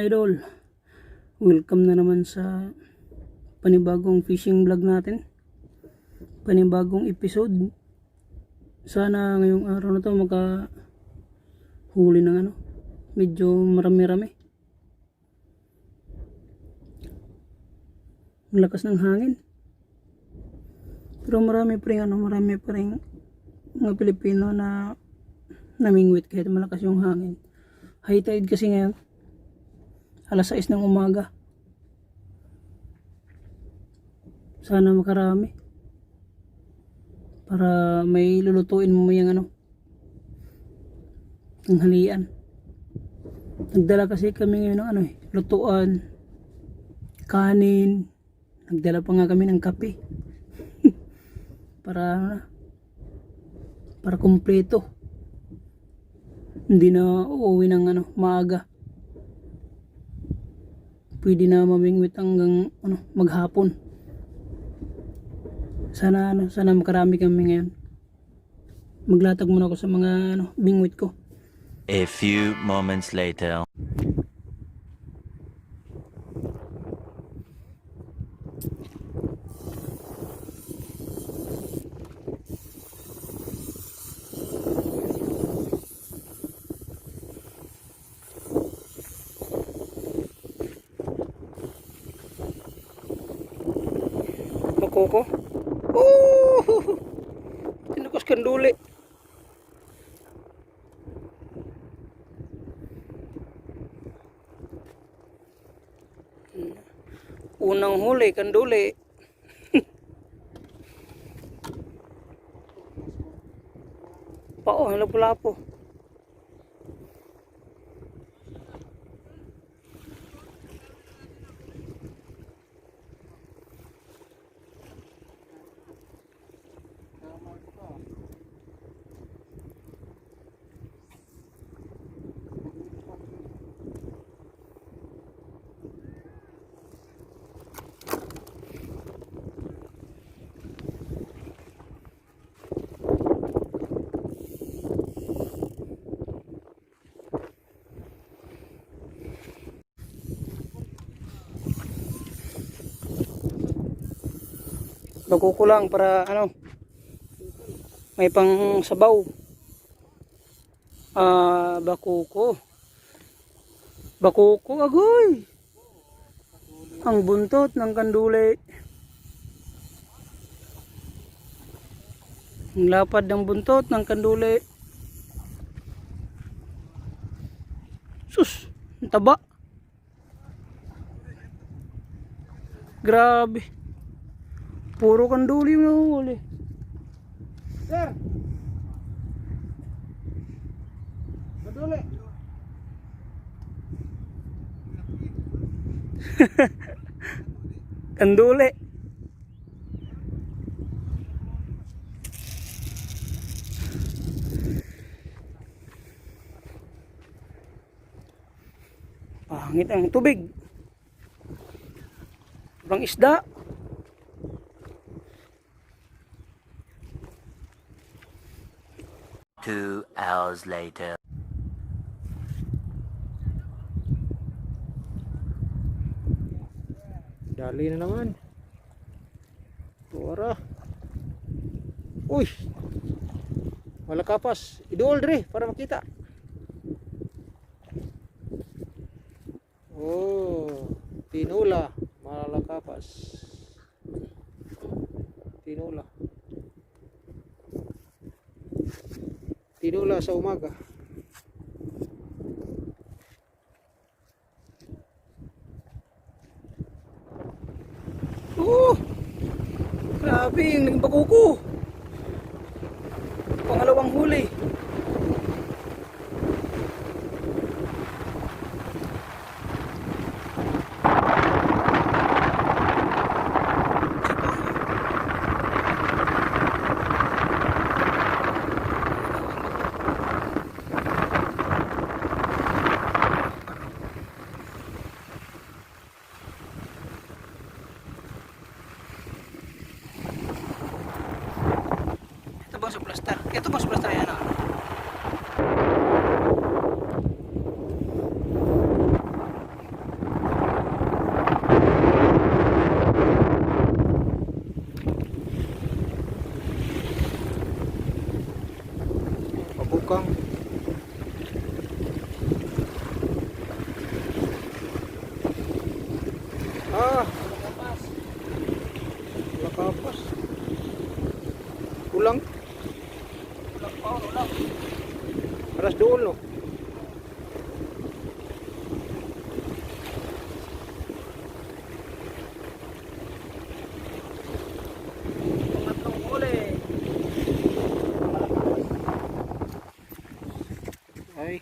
idol, welcome na naman sa panibagong fishing vlog natin, panibagong episode. Sana ngayong araw na to makahuli ng medyo marami-rami. Ang lakas ng hangin, pero marami pa rin mga Pilipino na namingwit kahit malakas yung hangin. High tide kasi ngayon, alas 6 ng umaga. Sana makarami para may lulutuin mo yung tanghalian. Nagdala kasi kami ngayon ng lutuan, kanin, nagdala pa nga kami ng kape para kumpleto. Hindi na uuwi ng maaga. Pwede na mamingwit hanggang maghapon. Sana makarami kami ngayon. Maglatag muna ako sa mga bingwit ko. A few moments later. Koko. Oh! Tinukos kanduli. Unang huli kanduli. Pao, lapu-lapu. Bakuko lang para may pang sabaw. Bakuko agoy. Ang buntot ng kanduli. Ang lapad ng buntot ng kanduli. Sus, ang taba. Grabe. Puro kanduli yung nahuli. Sir! Kanduli! Kanduli. Pangit ang tubig. Ibang isda. Two hours later. Dali na naman. Tuwara. Uy! Malakapas. Idol dre para makita. Oh, tinula. Malakapas. Tinula. Tinula sa umaga. Grabe yung naging bakuko. Pangalawang huli. Bukang. Lakapas. Ulang. Aras doon no. Pangatlong huli. Ay.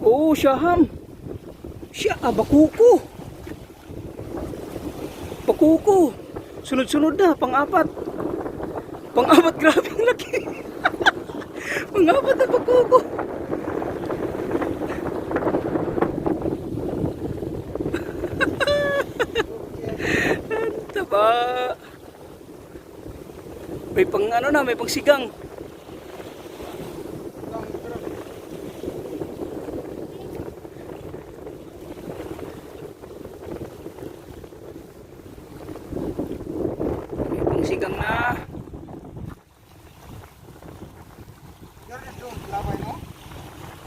Oo, siyaham. Bakuko. Bakuko. Sunod-sunod na, pang-apat. Pang-apat, grabe ang laki. Pang-apat na bakuko. Ang taba. May pang ano na, may pang sigang. May pang sigang na.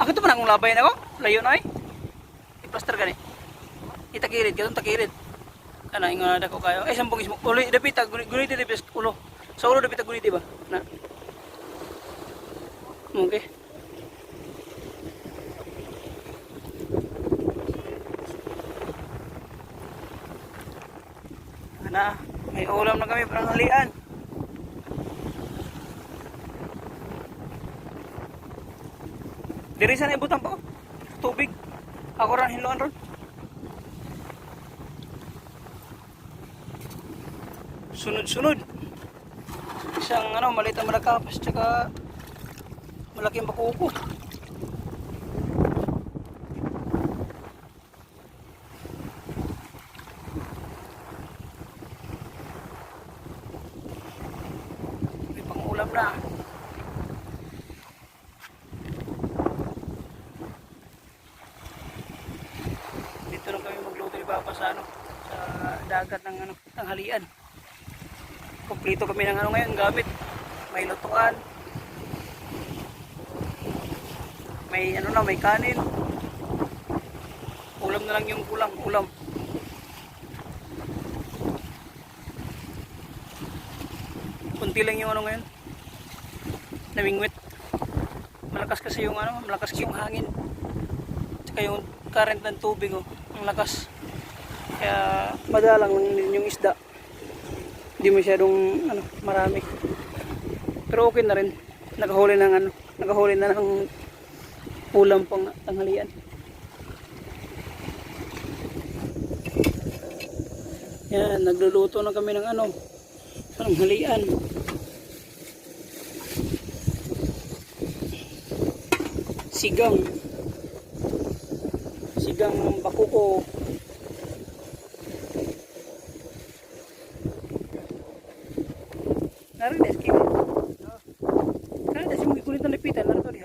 Ako ito man akong labay na ko. Layo na eh. Iplaster ka ni. Itakirid ka itong takirid. Ano yung dako kayo. Sampung ismo. Uli, dapit guniti dapit ulo. Sa ulo dapit guniti ba? Na. Okay. Ana, may ulam na kami parang halian. Diri sana ibutang pa ko. Tubig. Ako ran hinloan ron. Sunod-sunod. Isang maliit na malakapas tsaka malaking bakuko. May pangulam na. Dito lang kami magluto ni Papa sa sa dagat ng tanghalian. Kompleto kami ng ngayon gamit. May lutuan. May may kanin. Ulam na lang yung kulang, ulam. Kunti lang yung ngayon. Namingwit. Malakas kasi yung malakas kasi yung hangin. Tsaka yung current ng tubig ang lakas. Kaya madalang yung isda. Hindi masyadong marami. Pero okay na rin. Nakahuli na ng ulam pang tanghalian. Yan, nagluluto na kami ng tanghalian. Sigang bakuko. Narin des kini. Kan des mo kulit na lipitan na to diha.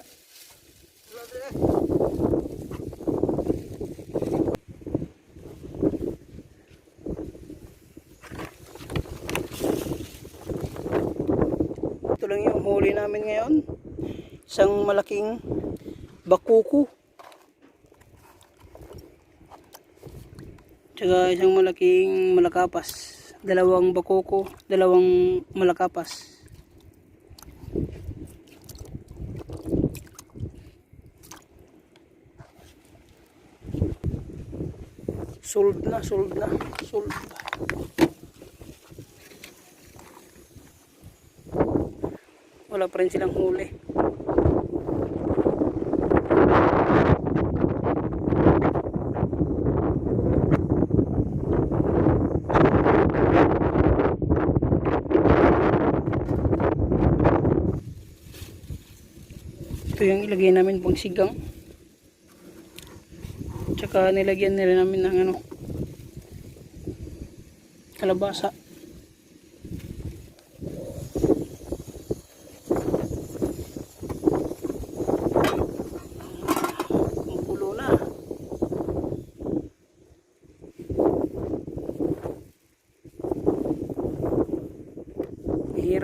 Ito lang yung huli namin ngayon. Isang malaking bakuko. Tsaka isang malaking malakapas. Dalawang bakuko, dalawang malakapas. Sold na. Wala pa rin silang huli. Ito yung ilagay namin pang sigang. Tsaka nilagyan nila namin ng kalabasa.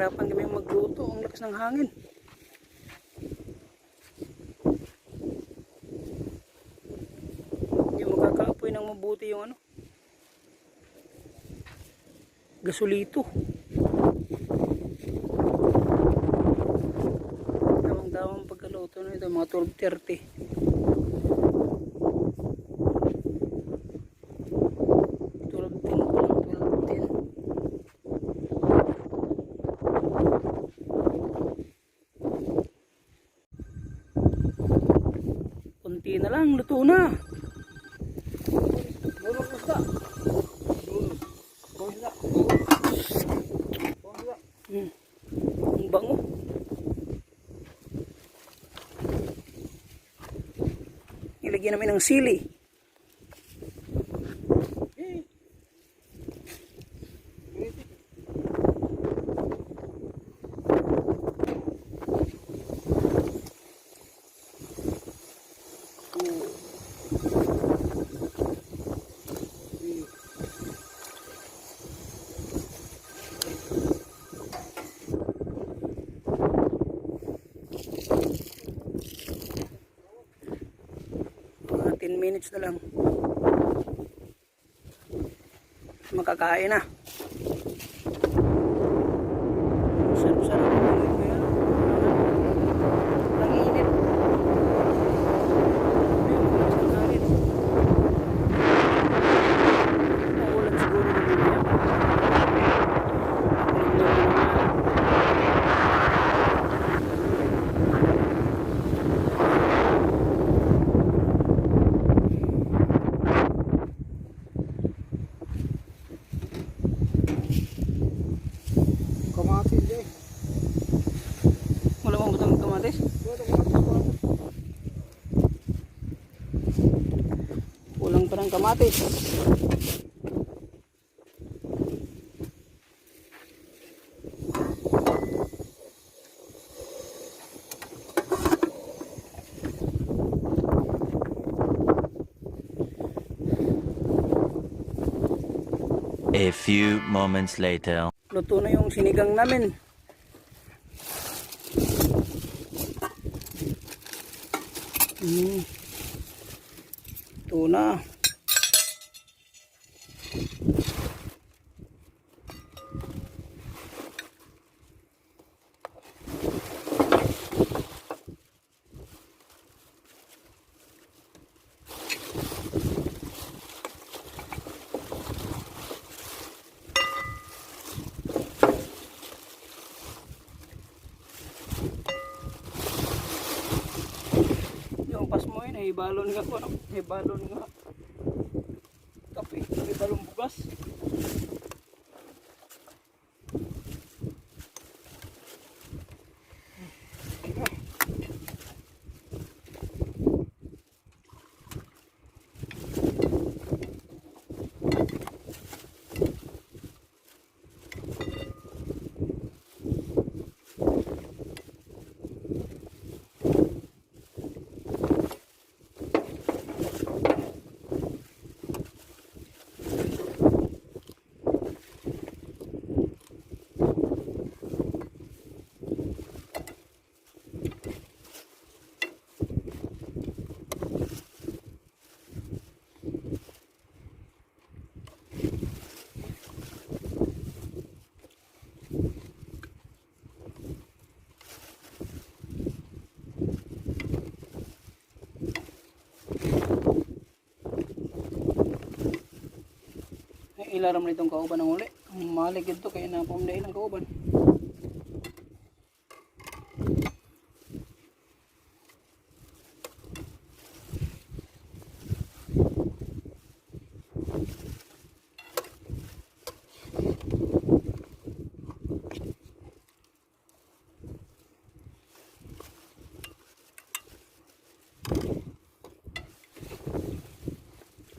nahihirapan kami magluto. Ang lakas ng hangin. Hindi makakaapoy ng mabuti yung ano, gasolito. Tawang pagkaluto na ito, mga 12:30. 12:10 pa lang, 12:10. Kunti na lang, luto na. Durog isda. Durog. Bawang isda. Bawang isda. Ang bango. Ilagyan namin ng sili. Mga 10 minutes na lang. Makakain na. Sarap-sarap. Ang init. Maulan siguro na Kamatis eh. wala mong butang kamatis. Kulang pa ng kamatis. A few moments later. Luto na yung sinigang namin. Ito na. Yung pas mo yun, ay balon nga ko. Ay balon nga. Kape, ay balon bugas. Ilaram na itong kauban ng uli. Ang maligid to kaya napumdahin ng kauban.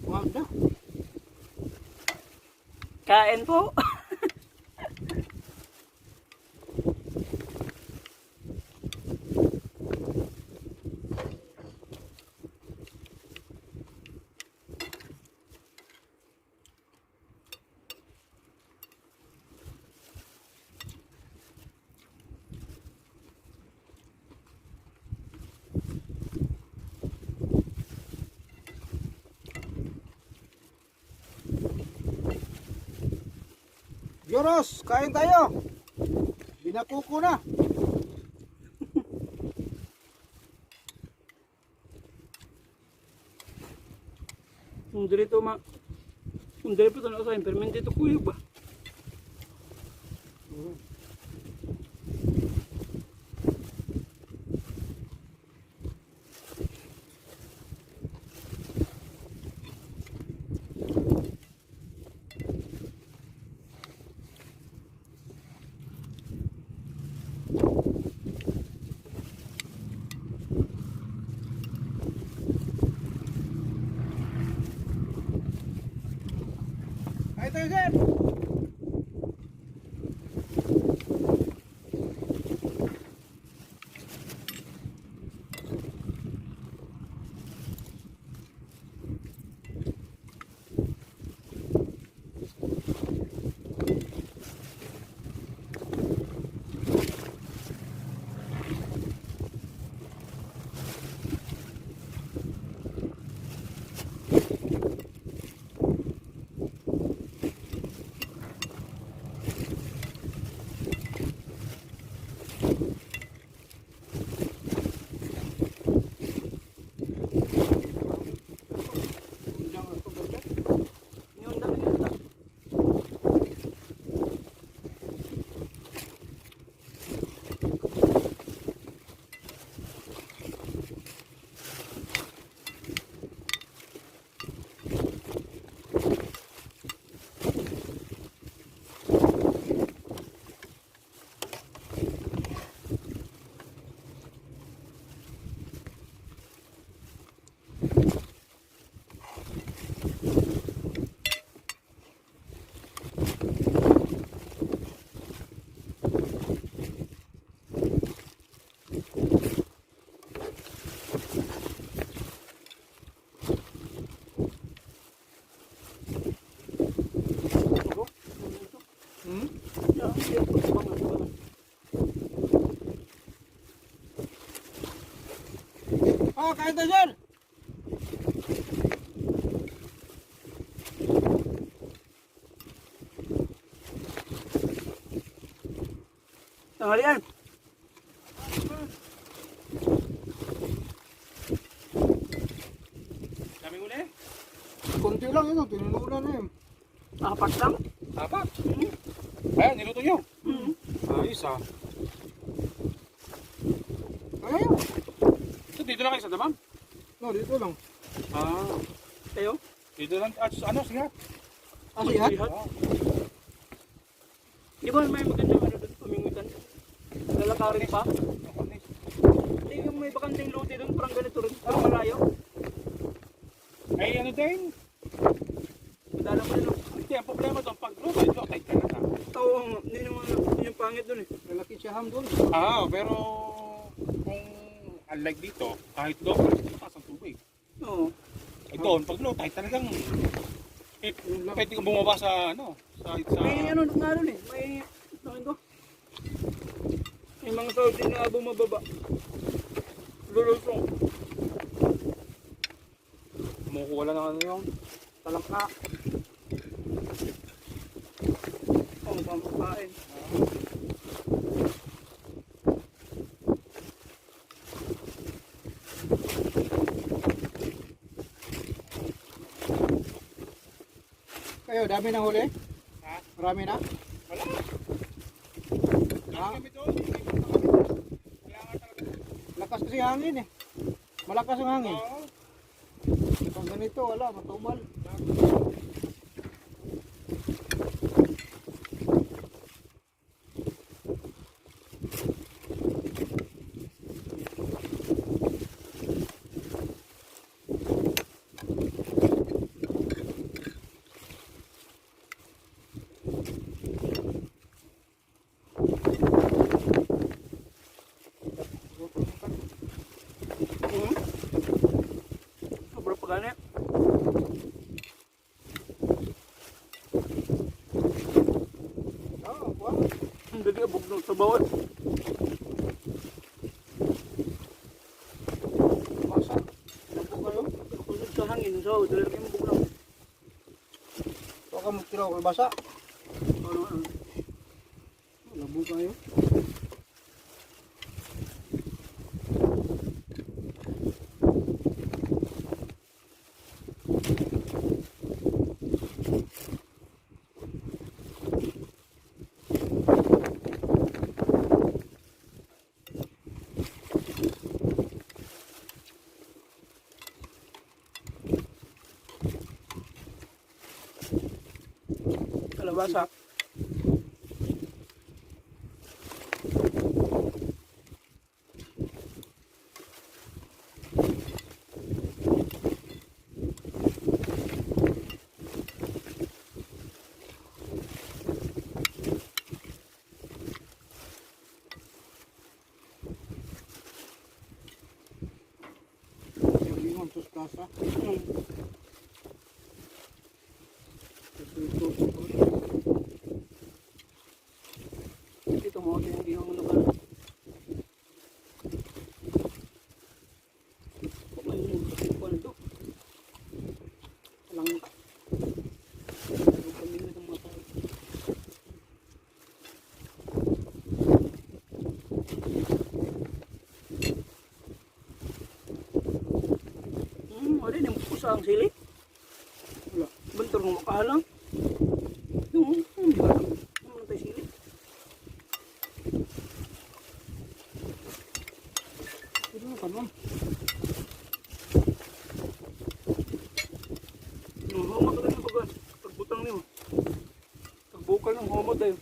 Wanda. Kain po. Joros, kain tayo. Binakuko na. Kung dirito kung dirito ito na kain, pero hindi ito kuyog ba? Kain tayo, sir. Yung dami nila. Ah, kain tayo, sir. Tanghalian. Daming uli? Kunti lang ito, tinunulan na yun. Apat lang. Apat. Ayan, niluto nyo. Ayos ah. Ayun. So, dito lang kayo sa damam? No, dito lang. Ah, Kayo? dito lang. At ano, siya? Ah, sihat? Sihat? Di ba may magandang ano doon, pamingutan? Lalakarin pa? Hindi yung may bakanting lote doon, parang ganito rin. Parang malayo. Ay, ano din? Madala ko nila. Hindi, ang problema doon, pag global, ito, tight ka na ka. Oo, hindi naman yun yung pangit doon eh. Lalaki siya ham doon. Ah, pero kung unlike dito, kahit global, mataas ang tubig. Oo. Ay, doon, pag low tide, talagang pwede kang bumaba sa, ano, sa May ano nga doon eh, may, nakin ko. May mga Saudi na bumababa. Lulusong. kumukuha lang ng ano yung talangka. Oo, pamakain. Kayo, dami na huli? Ha? Marami na? Wala. Ha? Kami doon. Kaya nga talaga. Lakas kasi ang hangin eh. Malakas ang hangin. Oo. Pag ganito, wala, matumal. Sobrang pagani. Oo, buwan. Ang dali abog ng sa bawat. Basa. Ano po kayo? Kusog sa hangin. So, dali rin yung buglang. Huwag ka magtiraw kay basa. Ano, ano. Labo kayo. Kalabasa. Limon, tuskasa. Ito mo din hindi mo naman. Kumain kasi ko ano to. Lang ka. Kami na mga tao. Ada yang pusang sili. Wala. Bentar mo makahalang. Yung barang. Naman tayo sili. Ito na kanon. Yung homot rin yung bagan. Pagbutang niyo. Pagbukal ng homot tayo.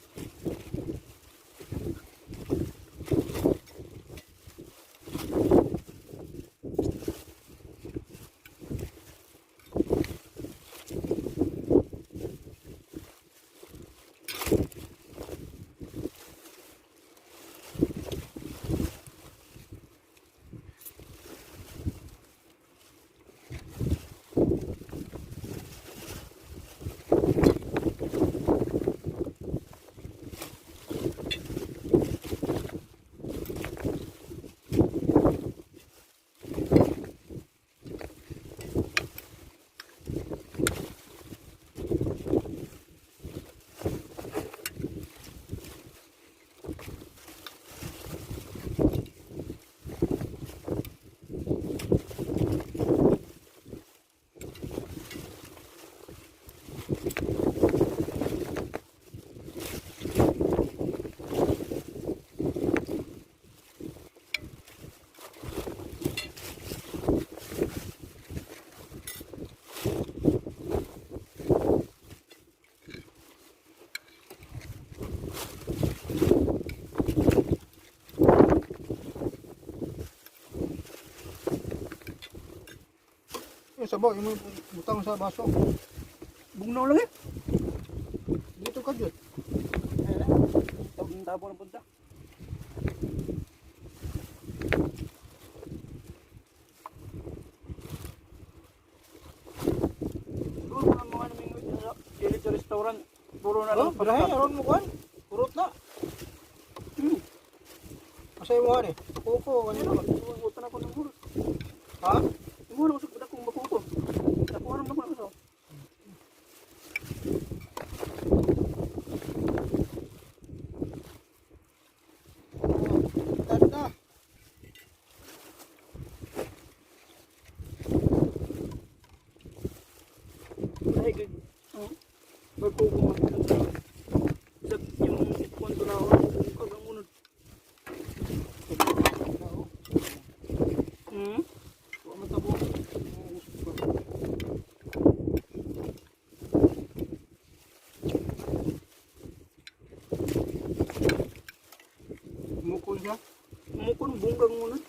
Yung sabaw, yung butang sa baso. Bugnaw lang eh. Dito ka dyan. Tabo ng punta. Siguro mga namingwit na sa restaurant. Puro na Oh, lang. birahe, aron mo kan. Kurot na. Masay mo kan eh. Kuko, kanino. Utan ako ng hurot. Ha? Muna ko sa budak kong bakuko. Nakuha naman ako sa. Tanda. Ay, good. Bakuko mo. Sa yung kwento na ako. Kagang unod. Huwag matabo. Mukul siya. Mukon bunggang unod.